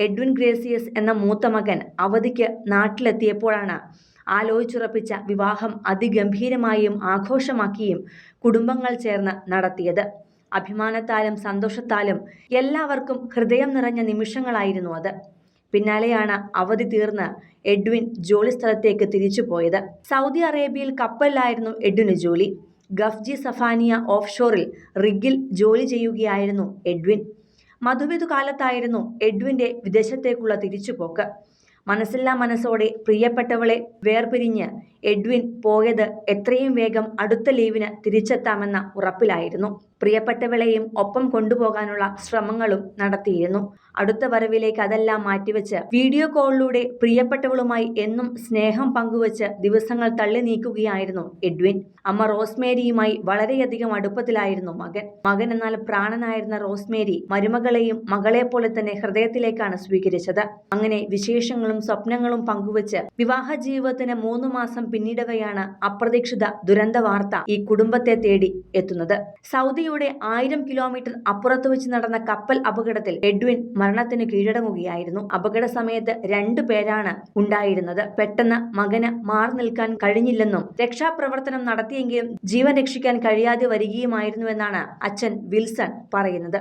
Edwin ഗ്രേസിയസ് എന്ന മൂത്ത മകൻ അവധിക്ക് നാട്ടിലെത്തിയപ്പോഴാണ് ആലോചിച്ചുറപ്പിച്ച വിവാഹം അതിഗംഭീരമായും ആഘോഷമാക്കിയും കുടുംബങ്ങൾ ചേർന്ന് നടത്തിയത്. അഭിമാനത്താലും സന്തോഷത്താലും എല്ലാവർക്കും ഹൃദയം നിറഞ്ഞ നിമിഷങ്ങളായിരുന്നു അത്. പിന്നാലെയാണ് അവധി തീർന്ന് എഡ്വിൻ ജോലിസ്ഥലത്തേക്ക് തിരിച്ചുപോയത്. സൗദി അറേബ്യയിൽ കപ്പലിലായിരുന്നു എഡ്വിന് ജോലി. ഗഫ്ജി സഫാനിയ ഓഫ് ഷോറിൽ റിഗിൽ ജോലി ചെയ്യുകയായിരുന്നു എഡ്വിൻ. മധുവിധു കാലത്തായിരുന്നു എഡ്വിന്റെ വിദേശത്തേക്കുള്ള തിരിച്ചുപോക്ക്. മനസ്സില്ലാ മനസ്സോടെ പ്രിയപ്പെട്ടവളെ വേർപിരിഞ്ഞ് എഡ്വിൻ പോയത് എത്രയും വേഗം അടുത്ത ലീവിന് തിരിച്ചെത്താമെന്ന ഉറപ്പിലായിരുന്നു. പ്രിയപ്പെട്ടവളെയും ഒപ്പം കൊണ്ടുപോകാനുള്ള ശ്രമങ്ങളും നടത്തിയിരുന്നു. അടുത്ത വരവിലേക്ക് അതെല്ലാം മാറ്റിവെച്ച് വീഡിയോ കോളിലൂടെ പ്രിയപ്പെട്ടവളുമായി എന്നും സ്നേഹം പങ്കുവച്ച് ദിവസങ്ങൾ തള്ളി നീക്കുകയായിരുന്നു എഡ്വിൻ. അമ്മ റോസ്മേരിയുമായി വളരെയധികം അടുപ്പത്തിലായിരുന്നു മകൻ എന്നാൽ പ്രാണനായിരുന്ന റോസ്മേരി മരുമകളെയും മകളെപ്പോലെ തന്നെ ഹൃദയത്തിലേക്കാണ് സ്വീകരിച്ചത്. അങ്ങനെ വിശേഷങ്ങളും സ്വപ്നങ്ങളും പങ്കുവച്ച് വിവാഹ ജീവിതത്തിന് 3 മാസം പിന്നിടവെയാണ് അപ്രതീക്ഷിത ദുരന്ത വാർത്ത ഈ കുടുംബത്തെ തേടി എത്തുന്നത്. സൗദിയുടെ 1000 കിലോമീറ്റർ അപ്പുറത്ത് വെച്ച് നടന്ന കപ്പൽ അപകടത്തിൽ എഡ്വിൻ മരണത്തിന് കീഴടങ്ങുകയായിരുന്നു. അപകട സമയത്ത് 2 പേരാണ് ഉണ്ടായിരുന്നത്. പെട്ടെന്ന് മകന് മാറി നിൽക്കാൻ കഴിഞ്ഞില്ലെന്നും രക്ഷാപ്രവർത്തനം നടത്തിയെങ്കിലും ജീവൻ രക്ഷിക്കാൻ കഴിയാതെ വരികയുമായിരുന്നുവെന്നാണ് അച്ഛൻ വിൽസൺ പറയുന്നത്.